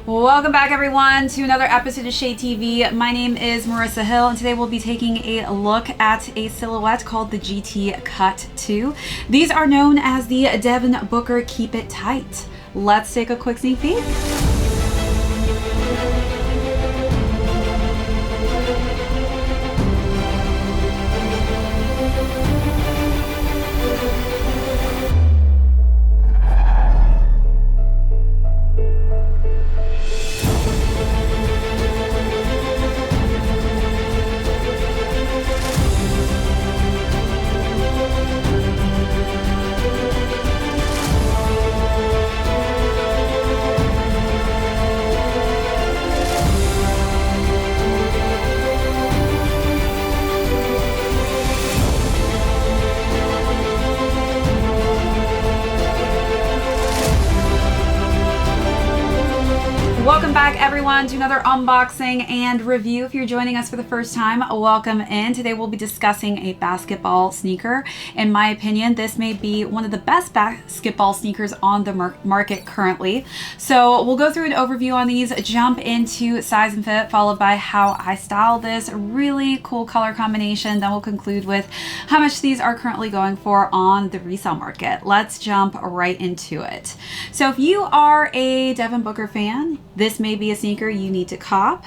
Welcome back everyone to another episode of ShadeTV. My name is Marissa Hill and today we'll be taking a look at a silhouette called the GT Cut 2. These are known as the Devin Booker Keep It Tight. Let's take a quick sneak peek. Welcome back everyone to another unboxing and review. If you're joining us for the first time, welcome in. Today we'll be discussing a basketball sneaker. In my opinion, this may be one of the best basketball sneakers on the market currently. So we'll go through an overview on these, jump into size and fit, followed by how I style this really cool color combination. Then we'll conclude with how much these are currently going for on the resale market. Let's jump right into it. So if you are a Devin Booker fan, this may be a sneaker you need to cop,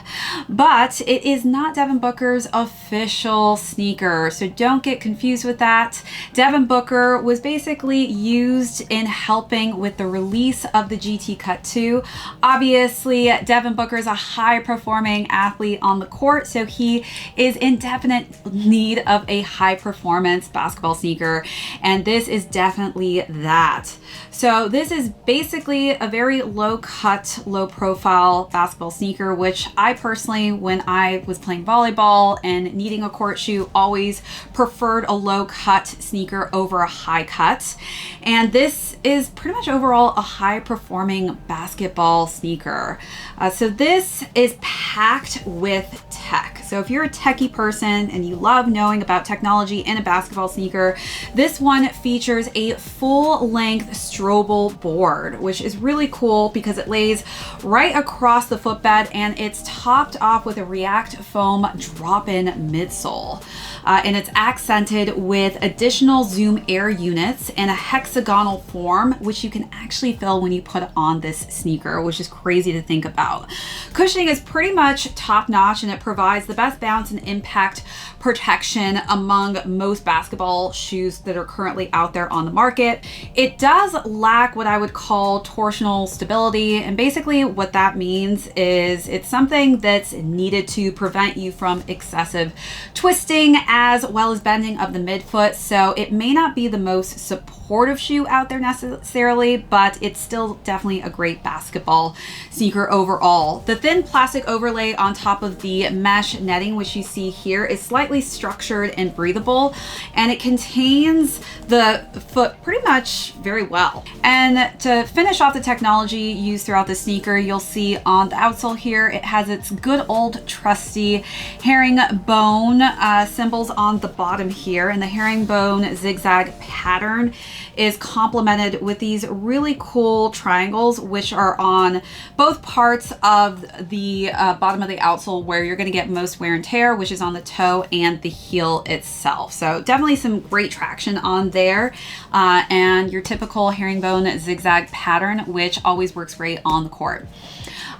but it is not Devin Booker's official sneaker, so don't get confused with that. Devin Booker was basically used in helping with the release of the GT Cut 2. Obviously, Devin Booker is a high-performing athlete on the court, so he is in definite need of a high-performance basketball sneaker, and this is definitely that. So this is basically a very low-cut, low-profile basketball sneaker, which I personally, when I was playing volleyball and needing a court shoe, always preferred a low-cut sneaker over a high-cut. And this is pretty much overall a high-performing basketball sneaker. So this is packed with tech. So if you're a techie person and you love knowing about technology in a basketball sneaker, this one features a full-length strobel board, which is really cool because it lays right across the footbed and it's topped off with a React foam drop-in midsole. And it's accented with additional Zoom Air units in a hexagonal form, which you can actually feel when you put on this sneaker, which is crazy to think about. Cushioning is pretty much top-notch and it provides the best bounce and impact protection among most basketball shoes that are currently out there on the market. It does lack what I would call torsional stability, and basically what that means is it's something that's needed to prevent you from excessive twisting as well as bending of the midfoot. So it may not be the most supportive shoe out there necessarily, but it's still definitely a great basketball sneaker overall. The thin plastic overlay on top of the mesh netting, which you see here, is slightly structured and breathable, and it contains the foot pretty much very well. And to finish off the technology used throughout the sneaker, you'll see on the outsole here, it has its good old trusty herringbone symbols on the bottom here, and the herringbone zigzag pattern is complemented with these really cool triangles, which are on both parts of the bottom of the outsole where you're going to get most wear and tear, which is on the toe and the heel itself. So definitely some great traction on there, and your typical herringbone zigzag pattern, which always works great on the court.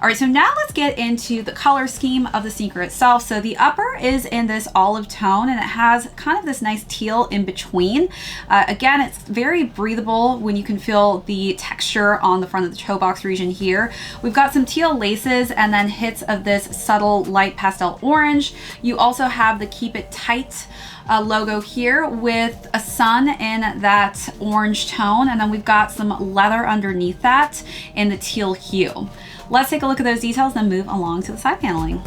All right, so now let's get into the color scheme of the sneaker itself. So the upper is in this olive tone and it has kind of this nice teal in between. Again, it's very breathable when you can feel the texture on the front of the toe box region here. We've got some teal laces and then hits of this subtle light pastel orange. You also have the Keep It Tight logo here with a sun in that orange tone, and then we've got some leather underneath that in the teal hue. Let's take a look at those details, then move along to the side paneling.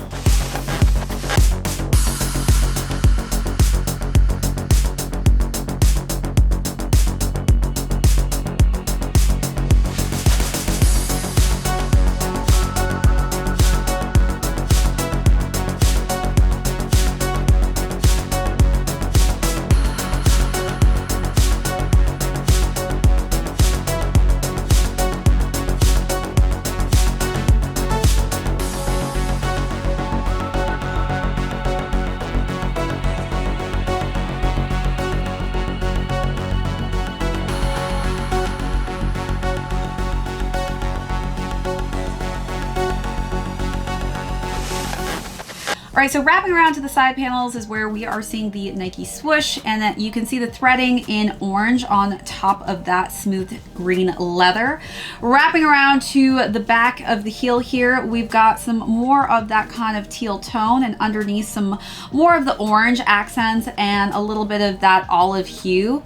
All right, so wrapping around to the side panels is where we are seeing the Nike swoosh, and that you can see the threading in orange on top of that smooth green leather. Wrapping around to the back of the heel here, we've got some more of that kind of teal tone, and underneath some more of the orange accents and a little bit of that olive hue.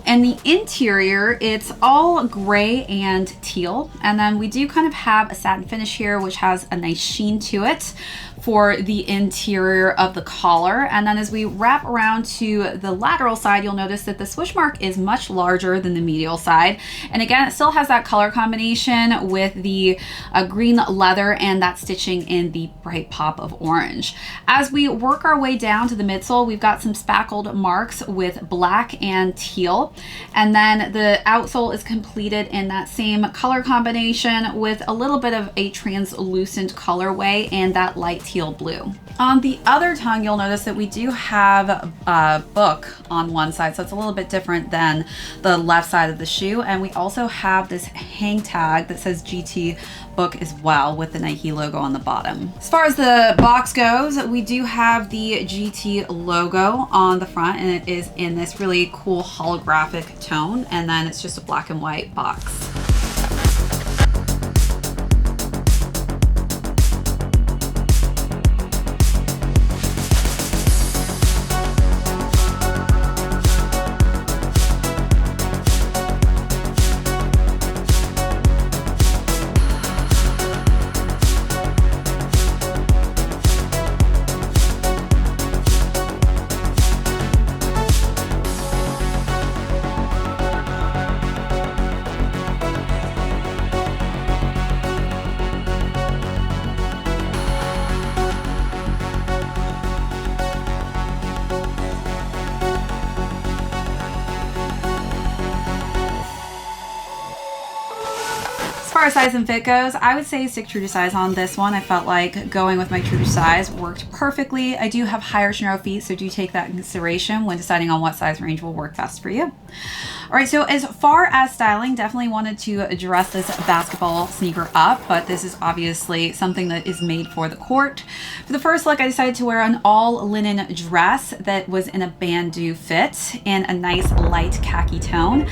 And the interior, it's all gray and teal. And then we do kind of have a satin finish here, which has a nice sheen to it for the interior of the collar. And then as we wrap around to the lateral side, you'll notice that the swoosh mark is much larger than the medial side. And again, it still has that color combination with the green leather and that stitching in the bright pop of orange. As we work our way down to the midsole, we've got some spackled marks with black and teal. And then the outsole is completed in that same color combination with a little bit of a translucent colorway and that light teal blue. On the other tongue, you'll notice that we do have a book on one side, so it's a little bit different than the left side of the shoe. And we also have this hang tag that says GT book as well, with the Nike logo on the bottom. As far as the box goes, we do have the GT logo on the front, and it is in this really cool holographic tone, and then it's just a black and white box. As far as size and fit goes, I would say stick true to size on this one. I felt like going with my true to size worked perfectly. I do have higher narrow feet, so do take that in consideration when deciding on what size range will work best for you. All right, so as far as styling, definitely wanted to dress this basketball sneaker up, but this is obviously something that is made for the court. For the first look, I decided to wear an all linen dress that was in a bandeau fit in a nice light khaki tone.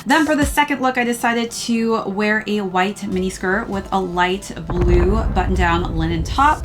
Then for the second look, I decided to wear a white mini skirt with a light blue button-down linen top.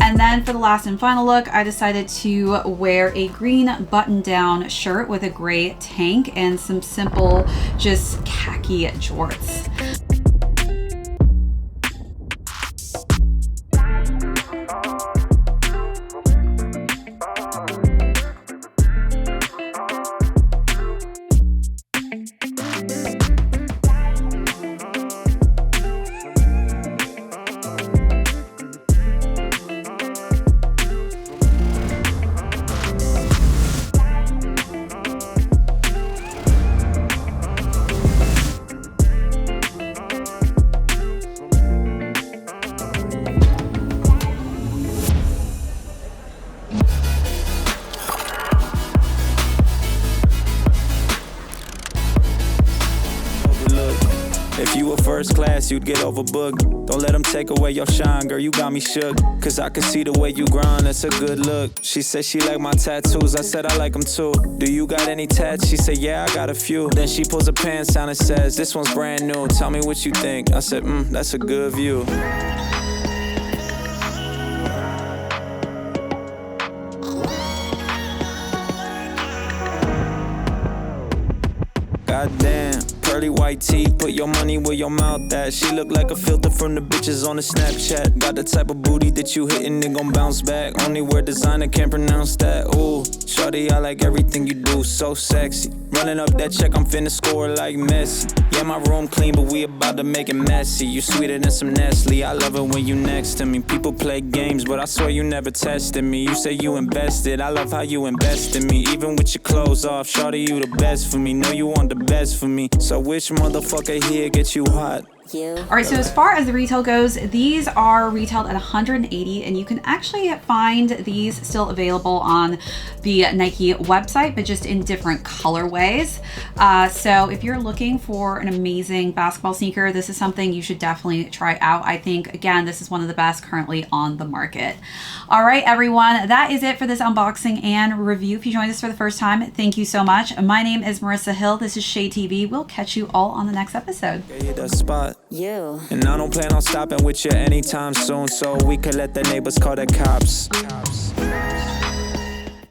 And then for the last and final look, I decided to wear a green button-down shirt with a gray tank and some simple, just khaki jorts. If you were first class, you'd get overbooked. Don't let them take away your shine, girl, you got me shook. Cause I can see the way you grind, that's a good look. She said she like my tattoos, I said I like them too. Do you got any tats? She said yeah, I got a few. Then she pulls her pants down and says, this one's brand new, tell me what you think. I said, that's a good view. Goddamn, pearly white teeth, put your money where your mouth at. She look like a filter from the bitches on the Snapchat. Got the type of booty that you hittin' and gon' bounce back. Only wear designer, can't pronounce that. Ooh, shorty, I like everything you do, so sexy. Running up that check, I'm finna score like Messi. Yeah, my room clean, but we about to make it messy. You sweeter than some Nestle, I love it when you next to me. People play games, but I swear you never tested me. You say you invested, I love how you invest in me. Even with your clothes off, shorty, you the best for me. Know you want the best for me, so which motherfucker here gets you hot? All right, so as far as the retail goes, these are retailed at $180, and you can actually find these still available on the Nike website, but just in different colorways. So if you're looking for an amazing basketball sneaker, this is something you should definitely try out. I think, again, this is one of the best currently on the market. All right, everyone, that is it for this unboxing and review. If you joined us for the first time, thank you so much. My name is Marissa Hill. This is ShadeTV. We'll catch you all on the next episode. And I don't plan on stopping with you anytime soon, so we could let the neighbors call the cops.